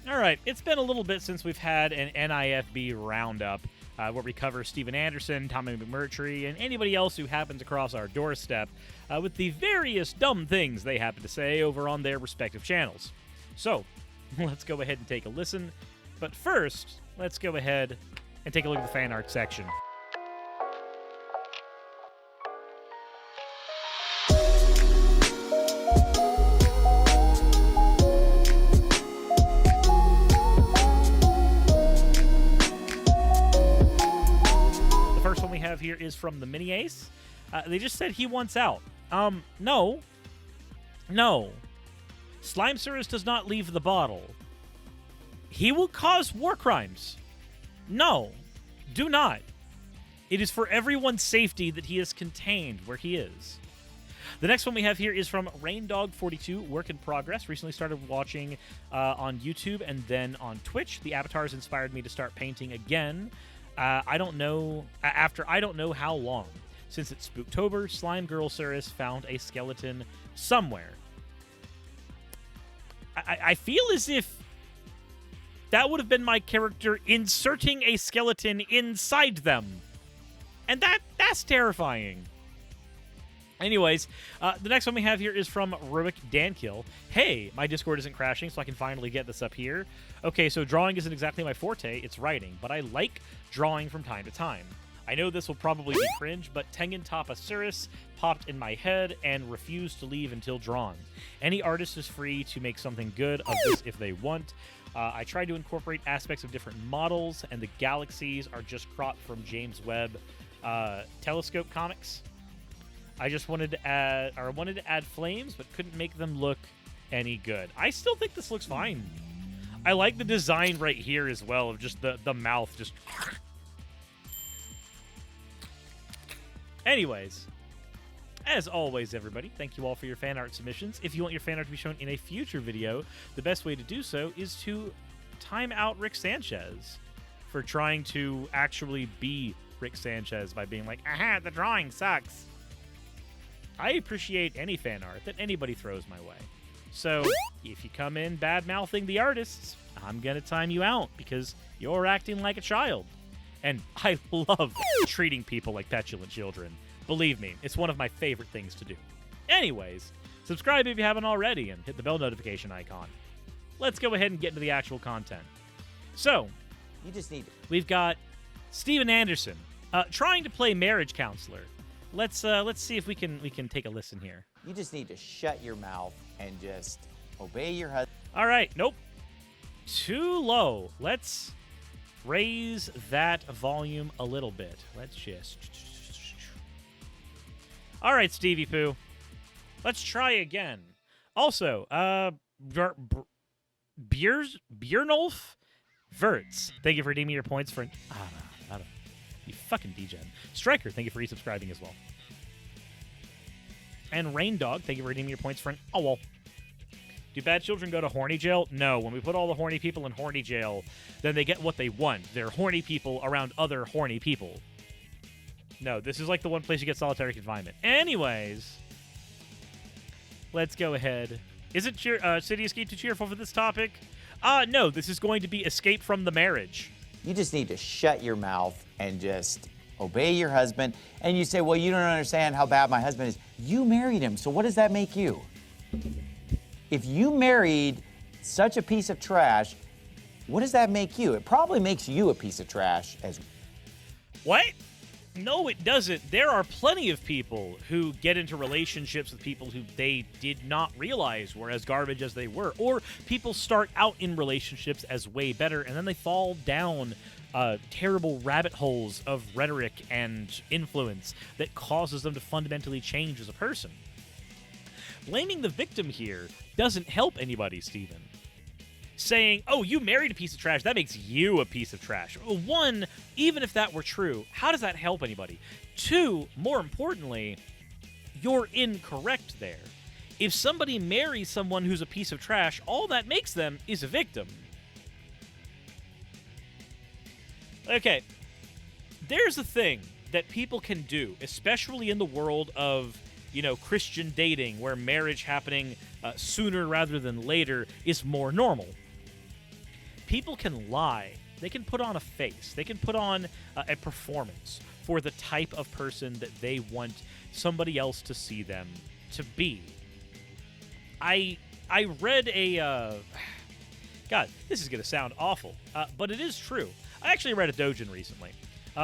All right, it's been a little bit since we've had an NIFB roundup where we cover Steven Anderson, Tommy McMurtry, and anybody else who happens across our doorstep with the various dumb things they happen to say over on their respective channels. So, let's go ahead and take a listen. But first, let's go ahead and take a look at the fan art section. Here is from the Mini Ace. They just said he wants out. No. Slime Suris does not leave the bottle. He will cause war crimes. No. Do not. It is for everyone's safety that he is contained where he is. The next one we have here is from RainDog42, Work in Progress. Recently started watching on YouTube and then on Twitch. The avatars inspired me to start painting again. I don't know how long. Since it's Spooktober, Slime Girl Suris found a skeleton somewhere. I feel as if that would have been my character inserting a skeleton inside them. And that's terrifying. Anyways, the next one we have here is from Rubick Dankill. Hey, my Discord isn't crashing, so I can finally get this up here. Okay, so drawing isn't exactly my forte, it's writing, but I like drawing from time to time. I know this will probably be cringe, but Tengen Toppa Suris popped in my head and refused to leave until drawn. Any artist is free to make something good of this if they want. I tried to incorporate aspects of different models, and the galaxies are just cropped from James Webb Telescope comics. I just wanted to add flames, but couldn't make them look any good. I still think this looks fine. I like the design right here as well of just the mouth just. Anyways, as always, everybody, thank you all for your fan art submissions. If you want your fan art to be shown in a future video, the best way to do so is to time out Rick Sanchez for trying to actually be Rick Sanchez by being like, aha, the drawing sucks. I appreciate any fan art that anybody throws my way. So, if you come in bad-mouthing the artists, I'm going to time you out because you're acting like a child. And I love treating people like petulant children. Believe me, it's one of my favorite things to do. Anyways, subscribe if you haven't already and hit the bell notification icon. Let's go ahead and get into the actual content. So, you just need we've got Steven Anderson trying to play marriage counselor. Let's see if we can take a listen here. You just need to shut your mouth and just obey your husband. All right, nope. Too low. Let's raise that volume a little bit. Let's just. All right, Stevie Poo. Let's try again. Also, Bjernolf Verts. Thank you for redeeming your points for. You fucking degen. Striker, thank you for resubscribing as well. And Rain Dog, thank you for redeeming your points for an owl. Do bad children go to horny jail? No. When we put all the horny people in horny jail, then they get what they want. They're horny people around other horny people. No, this is like the one place you get solitary confinement. Anyways, let's go ahead. Is it City Escape too cheerful for this topic? No, this is going to be Escape from the Marriage. You just need to shut your mouth and just obey your husband. And you say, well, you don't understand how bad my husband is. You married him, so what does that make you? If you married such a piece of trash, what does that make you? It probably makes you a piece of trash as well. What? No, it doesn't. There are plenty of people who get into relationships with people who they did not realize were as garbage as they were. Or people start out in relationships as way better, and then they fall down terrible rabbit holes of rhetoric and influence that causes them to fundamentally change as a person. Blaming the victim here doesn't help anybody, Steven. Saying, oh, you married a piece of trash, that makes you a piece of trash. One, even if that were true, how does that help anybody? Two, more importantly, you're incorrect there. If somebody marries someone who's a piece of trash, all that makes them is a victim. Okay, there's a thing that people can do, especially in the world of, Christian dating, where marriage happening sooner rather than later is more normal. people can lie. They can put on a face. They can put on a performance for the type of person that they want somebody else to see them to be. I read a... God, this is going to sound awful, but it is true. I actually read a doujin recently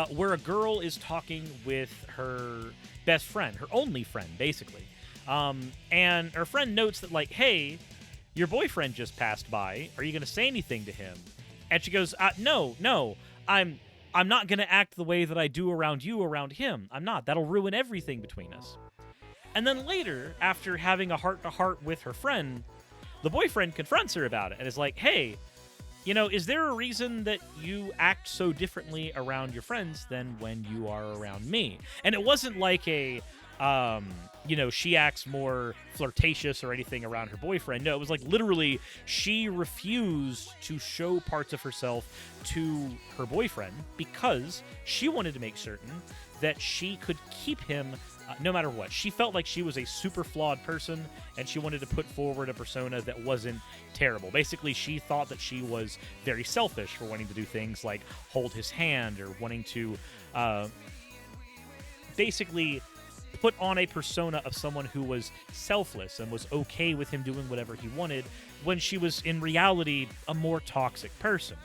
where a girl is talking with her best friend, her only friend, basically. And her friend notes that, like, hey, your boyfriend just passed by. Are you going to say anything to him? And she goes, no, I'm not going to act the way that I do around you around him. I'm not. That'll ruin everything between us. And then later, after having a heart-to-heart with her friend, the boyfriend confronts her about it and is like, hey, you know, is there a reason that you act so differently around your friends than when you are around me? And it wasn't like a, you know, she acts more flirtatious or anything around her boyfriend. No, it was like literally she refused to show parts of herself to her boyfriend because she wanted to make certain that she could keep him no matter what. She felt like she was a super flawed person, and she wanted to put forward a persona that wasn't terrible. Basically, she thought that she was very selfish for wanting to do things like hold his hand or wanting to basically put on a persona of someone who was selfless and was okay with him doing whatever he wanted when she was, in reality, a more toxic person.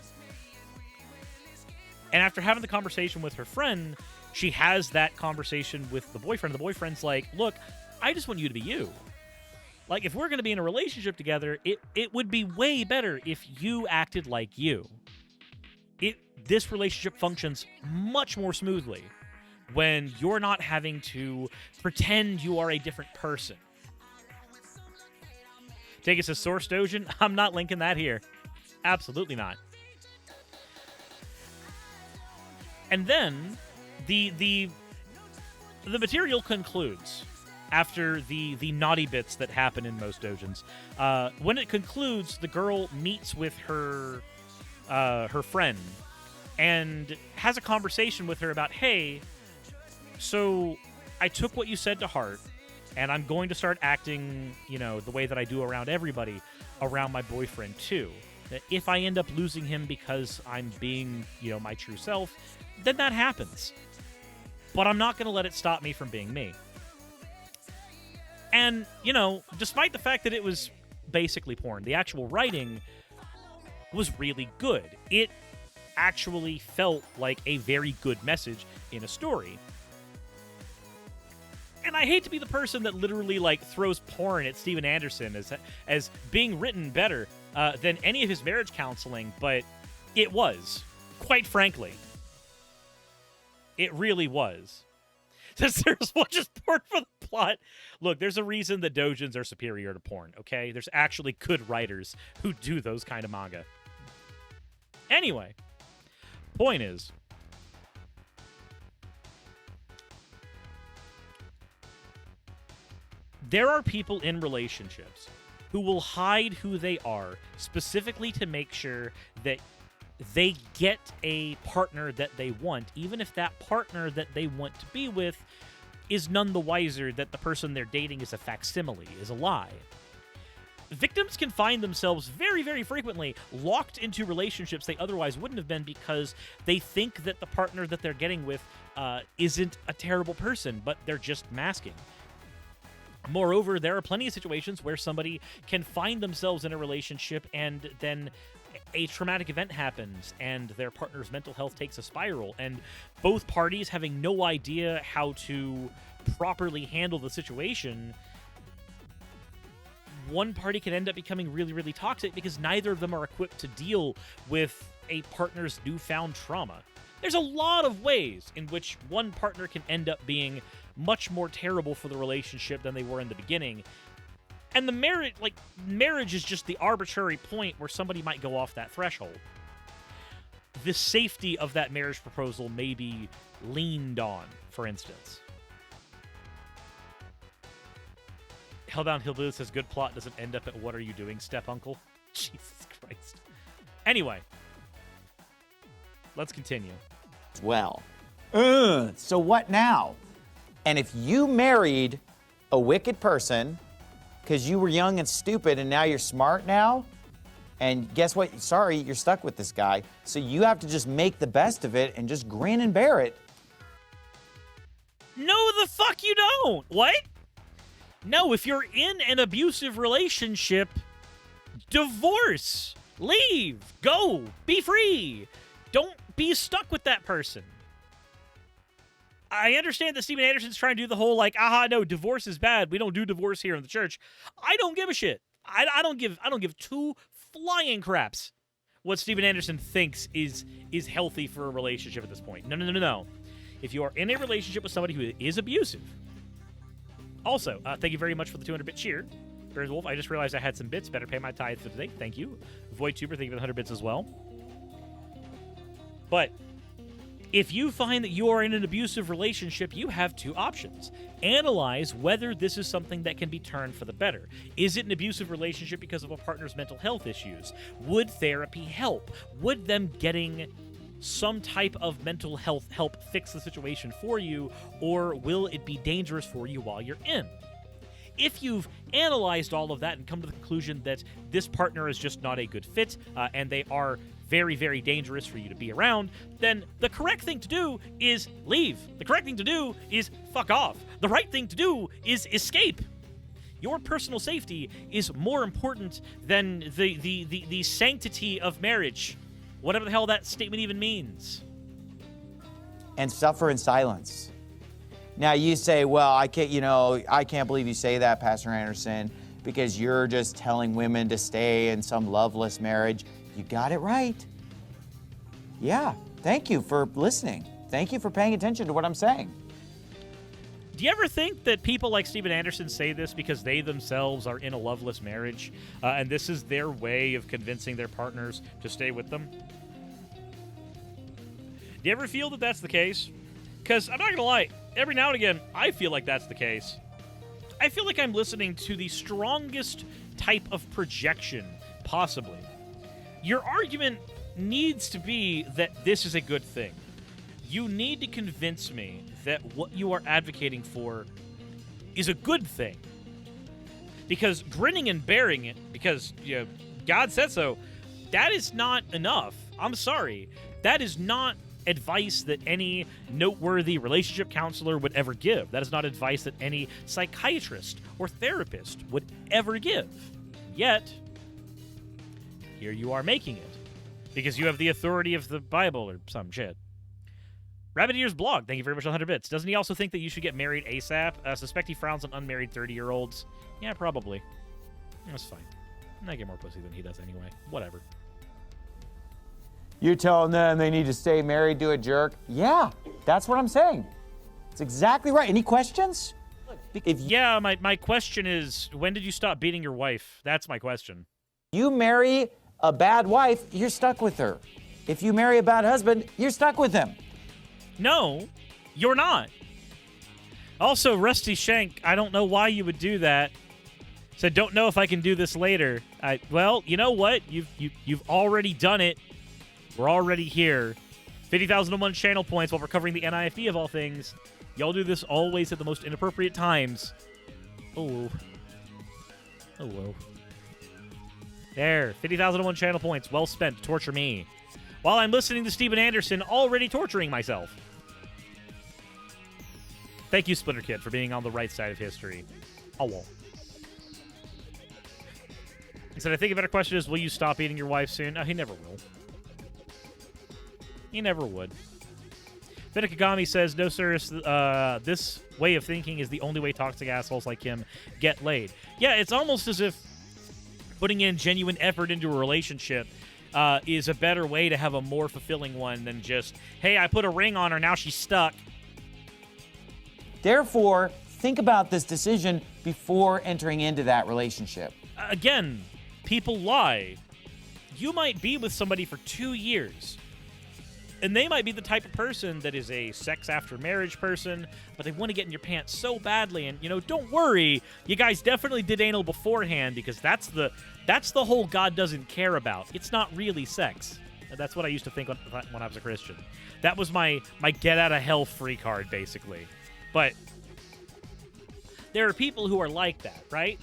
And after having the conversation with her friend, she has that conversation with the boyfriend. The boyfriend's like, look, I just want you to be you. Like, if we're going to be in a relationship together, it would be way better if you acted like you. This relationship functions much more smoothly when you're not having to pretend you are a different person. Take us to Source Doujin. I'm not linking that here. Absolutely not. And then the material concludes after the naughty bits that happen in most doujins. When it concludes, the girl meets with her friend and has a conversation with her about, hey, so I took what you said to heart, and I'm going to start acting, you know, the way that I do around everybody, around my boyfriend too. If I end up losing him because I'm being, you know, my true self, then that happens. But I'm not going to let it stop me from being me. And, you know, despite the fact that it was basically porn, the actual writing was really good. It actually felt like a very good message in a story. And I hate to be the person that literally, like, throws porn at Steven Anderson as being written better than any of his marriage counseling, but it was, quite frankly. It really was. Since there's one just porn for the plot. Look, there's a reason that doujins are superior to porn, okay? There's actually good writers who do those kind of manga. Anyway, point is, there are people in relationships who will hide who they are specifically to make sure that they get a partner that they want, even if that partner that they want to be with is none the wiser that the person they're dating is a facsimile, is a lie. Victims can find themselves very, very frequently locked into relationships they otherwise wouldn't have been because they think that the partner that they're getting with isn't a terrible person, but they're just masking. Moreover, there are plenty of situations where somebody can find themselves in a relationship and then a traumatic event happens and their partner's mental health takes a spiral, and both parties having no idea how to properly handle the situation, one party can end up becoming really, really toxic because neither of them are equipped to deal with a partner's newfound trauma. There's a lot of ways in which one partner can end up being much more terrible for the relationship than they were in the beginning. And the marriage is just the arbitrary point where somebody might go off that threshold. The safety of that marriage proposal may be leaned on, for instance. Hellbound Hillbilly says, good plot doesn't end up at what are you doing, step-uncle? Jesus Christ. Anyway, let's continue. Well, so what now? And if you married a wicked person because you were young and stupid and now you're smart now, And guess what? Sorry, you're stuck with this guy. So you have to just make the best of it and just grin and bear it. No, the fuck you don't. What? No, if you're in an abusive relationship, divorce. Leave. Go. Be free. Don't be stuck with that person. I understand that Steven Anderson's trying to do the whole, like, aha, no, divorce is bad. We don't do divorce here in the church. I don't give a shit. I don't give two flying craps what Steven Anderson thinks is healthy for a relationship at this point. No. If you are in a relationship with somebody who is abusive. Also, thank you very much for the 200-bit cheer. Bears Wolf, I just realized I had some bits. Better pay my tithe for today. Thank you. VoidTuber, thank you for the 100 bits as well. But if you find that you are in an abusive relationship, you have two options. Analyze whether this is something that can be turned for the better. Is it an abusive relationship because of a partner's mental health issues? Would therapy help? Would them getting some type of mental health help fix the situation for you, or will it be dangerous for you while you're in? If you've analyzed all of that and come to the conclusion that this partner is just not a good fit, and they are very, very dangerous for you to be around, then the correct thing to do is leave. The correct thing to do is fuck off. The right thing to do is escape. Your personal safety is more important than the sanctity of marriage. Whatever the hell that statement even means. And suffer in silence. Now you say, well, I can't believe you say that, Pastor Anderson, because you're just telling women to stay in some loveless marriage. You got it right. Yeah, thank you for listening. Thank you for paying attention to what I'm saying. Do you ever think that people like Steven Anderson say this because they themselves are in a loveless marriage, and this is their way of convincing their partners to stay with them? Do you ever feel that that's the case? Because I'm not going to lie, every now and again, I feel like that's the case. I feel like I'm listening to the strongest type of projection possibly. Your argument needs to be that this is a good thing. You need to convince me that what you are advocating for is a good thing. Because grinning and bearing it, because God said so, that is not enough. I'm sorry. That is not advice that any noteworthy relationship counselor would ever give. That is not advice that any psychiatrist or therapist would ever give. Yet, here you are making it. Because you have the authority of the Bible or some shit. Rabbit Ears Blog, thank you very much for 100 bits. Doesn't he also think that you should get married ASAP? Suspect he frowns on unmarried 30-year-olds. Yeah, probably. That's fine. I get more pussy than he does anyway. Whatever. You're telling them they need to stay married to a jerk? Yeah, that's what I'm saying. It's exactly right. Any questions? Yeah, my question is, when did you stop beating your wife? That's my question. You marry a bad wife, you're stuck with her. If you marry a bad husband, you're stuck with him. No, you're not. Also, Rusty Shank, I don't know why you would do that. So don't know if I can do this later. Well, you know what? You've already done it. We're already here. 50,001 channel points while we're covering the NIFB of all things. Y'all do this always at the most inappropriate times. Oh. Hello. There. 50,001 channel points. Well spent to torture me. While I'm listening to Steven Anderson already torturing myself. Thank you, Splinter Kid, for being on the right side of history. Oh, well. He said, I think a better question is, will you stop eating your wife soon? No, he never will. He never would. Vinikagami says, no, sir, this way of thinking is the only way toxic assholes like him get laid. Yeah, it's almost as if putting in genuine effort into a relationship is a better way to have a more fulfilling one than just, hey, I put a ring on her, now she's stuck. Therefore, think about this decision before entering into that relationship. Again, people lie. You might be with somebody for 2 years, and they might be the type of person that is a sex after marriage person, but they want to get in your pants so badly. And, don't worry, you guys definitely did anal beforehand, because that's the whole God doesn't care about. It's not really sex. And that's what I used to think when I was a Christian. That was my get out of hell free card, basically. But there are people who are like that, right?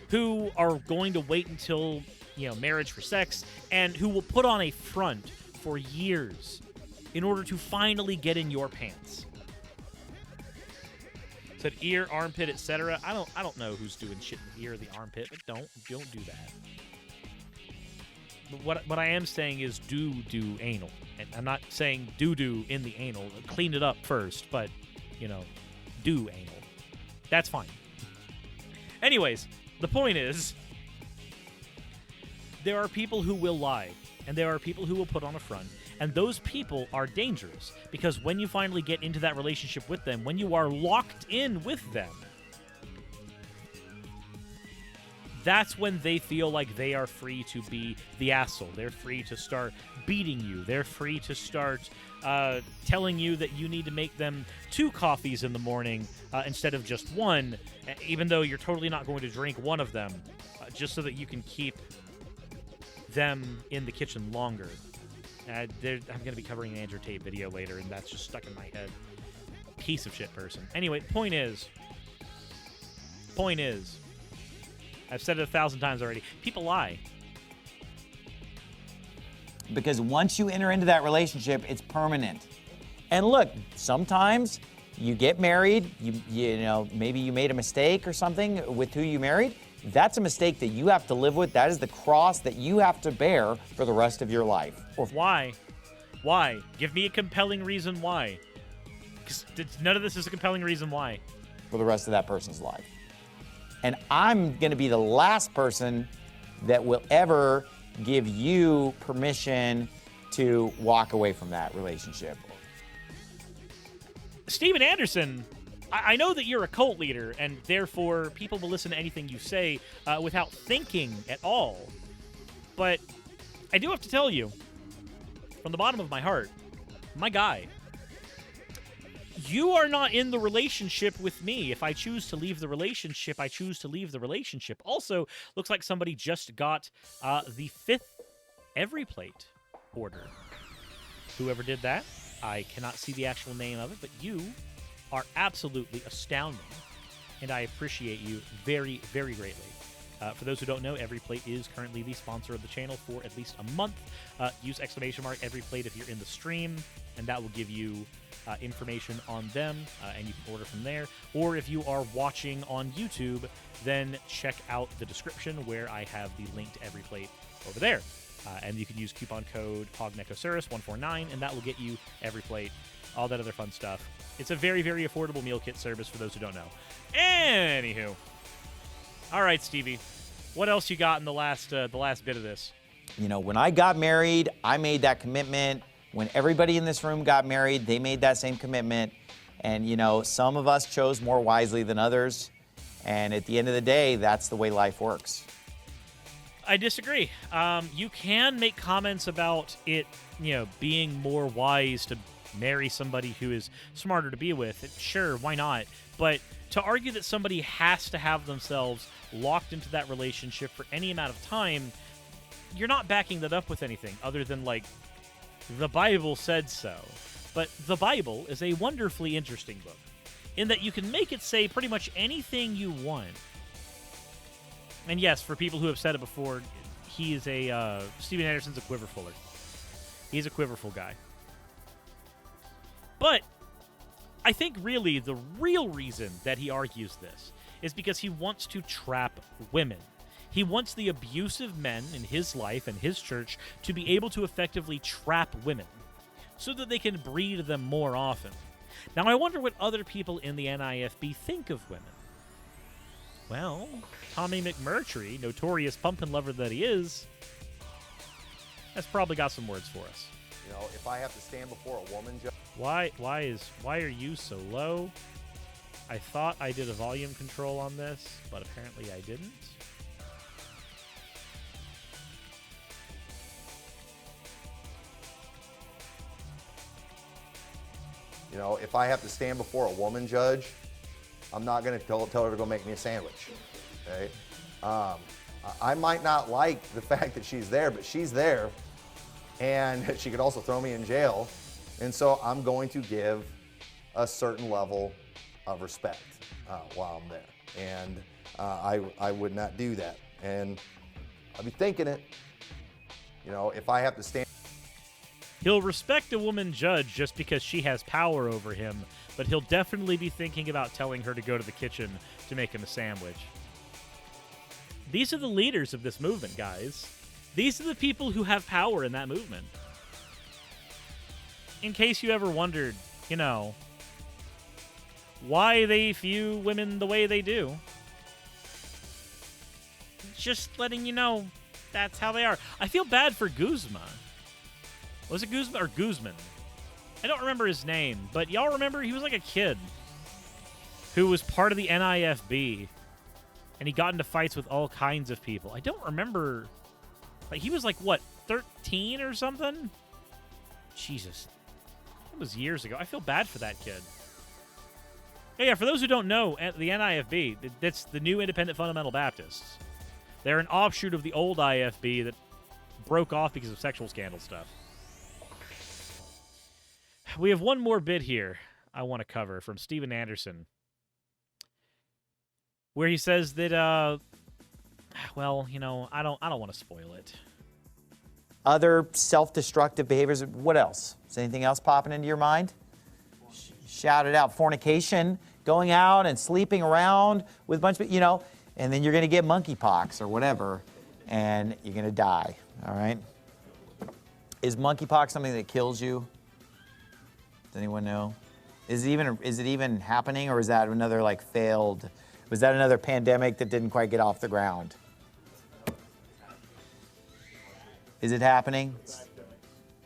Who are going to wait until marriage for sex, and who will put on a front for years in order to finally get in your pants. Said ear, armpit, etc. I don't know who's doing shit in the ear or the armpit, but don't do that. But what I am saying is do anal. And I'm not saying do in the anal. Clean it up first, but do anal. That's fine. Anyways, the point is, there are people who will lie, and there are people who will put on a front, and those people are dangerous, because when you finally get into that relationship with them, when you are locked in with them, that's when they feel like they are free to be the asshole. They're free to start beating you. They're free to start telling you that you need to make them 2 coffees in the morning instead of just 1, even though you're totally not going to drink one of them, just so that you can keep them in the kitchen longer. I'm going to be covering an Andrew Tate video later, and that's just stuck in my head. Piece of shit person. Anyway, point is, I've said it 1,000 times already, people lie. Because once you enter into that relationship, it's permanent. And look, sometimes you get married, maybe you made a mistake or something with who you married. That's a mistake that you have to live with. That is the cross that you have to bear for the rest of your life. Why? Why? Give me a compelling reason why. Because none of this is a compelling reason why. For the rest of that person's life. And I'm going to be the last person that will ever give you permission to walk away from that relationship. Steven Anderson, I know that you're a cult leader, and therefore people will listen to anything you say without thinking at all. But I do have to tell you, from the bottom of my heart, my guy, you are not in the relationship with me. If I choose to leave the relationship, I choose to leave the relationship. Also, looks like somebody just got the 5th Every Plate order. Whoever did that, I cannot see the actual name of it, but you are absolutely astounding, and I appreciate you very, very greatly. For those who don't know, Every Plate is currently the sponsor of the channel for at least a month. Use ! Every Plate if you're in the stream, and that will give you information on them, and you can order from there. Or if you are watching on YouTube, then check out the description where I have the link to Every Plate over there. And you can use coupon code HOGNECOSURUS149, and that will get you Every Plate, all that other fun stuff. It's a very, very affordable meal kit service for those who don't know. Anywho. All right, Stevie. What else you got in the last bit of this? When I got married, I made that commitment. When everybody in this room got married, they made that same commitment. And, some of us chose more wisely than others. And at the end of the day, that's the way life works. I disagree. You can make comments about it, being more wise to marry somebody who is smarter to be with. Sure, why not? But to argue that somebody has to have themselves locked into that relationship for any amount of time, you're not backing that up with anything other than, the Bible said so. But the Bible is a wonderfully interesting book in that you can make it say pretty much anything you want. And yes, for people who have said it before, he is Steven Anderson's a quiverfuller. He's a quiverful guy. But I think really the real reason that he argues this is because he wants to trap women. He wants the abusive men in his life and his church to be able to effectively trap women so that they can breed them more often. Now, I wonder what other people in the NIFB think of women. Well, Tommy McMurtry, notorious pumpkin lover that he is, has probably got some words for us. If I have to stand before a woman judge. Why are you so low? I thought I did a volume control on this, but apparently I didn't. If I have to stand before a woman judge, I'm not going to tell her to go make me a sandwich. Okay? I might not like the fact that she's there, but she's there, and she could also throw me in jail. And so I'm going to give a certain level of respect while I'm there. And I would not do that. And I'll be thinking it. You know, if I have to stand. He'll respect a woman judge just because she has power over him, but he'll definitely be thinking about telling her to go to the kitchen to make him a sandwich. These are the leaders of this movement, guys. These are the people who have power in that movement. In case you ever wondered, you know, why they view women the way they do. Just letting you know that's how they are. I feel bad for Guzma. Was it Guzma or Guzman? I don't remember his name, but y'all remember he was like a kid who was part of the NIFB, and he got into fights with all kinds of people. I don't remember. Like, he was like, what, 13 or something? Jesus. That was years ago. I feel bad for that kid. Yeah, for those who don't know, the NIFB, that's the New Independent Fundamental Baptists. They're an offshoot of the old IFB that broke off because of sexual scandal stuff. We have one more bit here I want to cover from Steven Anderson, where he says that, well, you know, I don't want to spoil it. Other self-destructive behaviors. What else? Is anything else popping into your mind? Shout it out. Fornication, going out and sleeping around with a bunch of, you know, and then you're going to get monkeypox or whatever, and you're going to die, all right? Is monkeypox something that kills you? Does anyone know? Is it even happening, or is that another, like, failed, was that another pandemic that didn't quite get off the ground? Is it happening?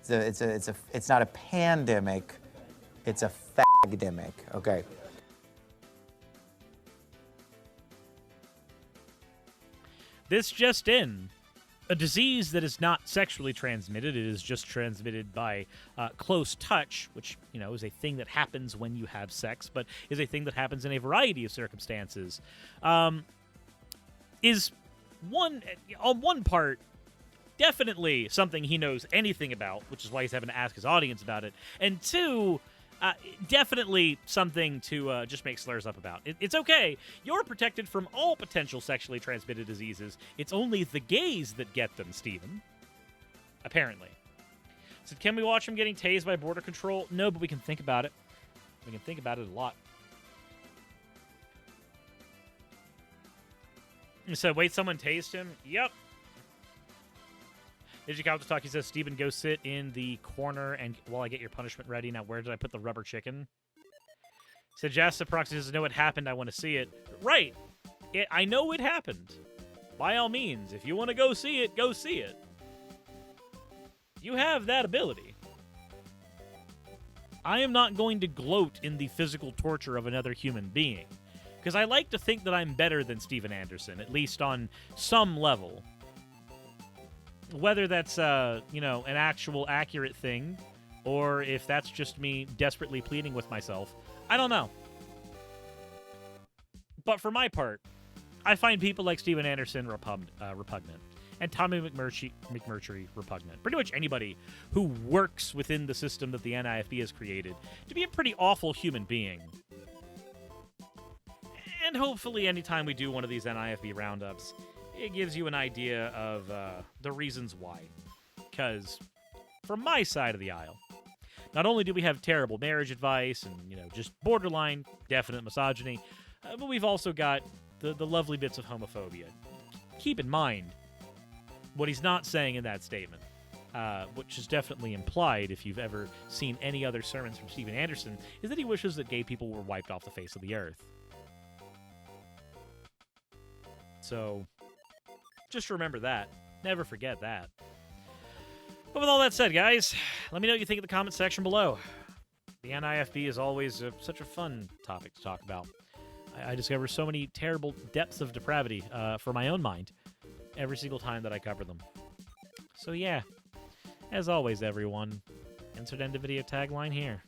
It's not a pandemic, it's a fagdemic. Okay. This just in. A disease that is not sexually transmitted. It is just transmitted by close touch, which, you know, is a thing that happens when you have sex, but is a thing that happens in a variety of circumstances. Is on one part, definitely something he knows anything about, which is why he's having to ask his audience about it. And two, definitely something to just make slurs up about. It's okay. You're protected from all potential sexually transmitted diseases. It's only the gays that get them, Steven. Apparently. So can we watch him getting tased by border control? No, but we can think about it. We can think about it a lot. He said, wait, someone tased him? Yep. Digicopter Talk, he says, Steven, go sit in the corner and while I get your punishment ready. Now, where did I put the rubber chicken? Said, Jasta Proxy says, know it happened. I want to see it. Right. I know it happened. By all means, if you want to go see it, go see it. You have that ability. I am not going to gloat in the physical torture of another human being, because I like to think that I'm better than Steven Anderson, at least on some level. Whether that's, you know, an actual accurate thing, or if that's just me desperately pleading with myself, I don't know. But for my part, I find people like Steven Anderson repugnant, and Tommy McMurtry repugnant. Pretty much anybody who works within the system that the NIFB has created to be a pretty awful human being. And hopefully anytime we do one of these NIFB roundups, it gives you an idea of the reasons why. Because from my side of the aisle, not only do we have terrible marriage advice and, you know, just borderline definite misogyny, but we've also got the lovely bits of homophobia. Keep in mind what he's not saying in that statement, which is definitely implied if you've ever seen any other sermons from Steven Anderson, is that he wishes that gay people were wiped off the face of the earth. So just remember that. Never forget that. But with all that said, guys, let me know what you think in the comment section below. The NIFB is always such a fun topic to talk about. I discover so many terrible depths of depravity for my own mind every single time that I cover them. So yeah, as always, everyone, insert end of video tagline here.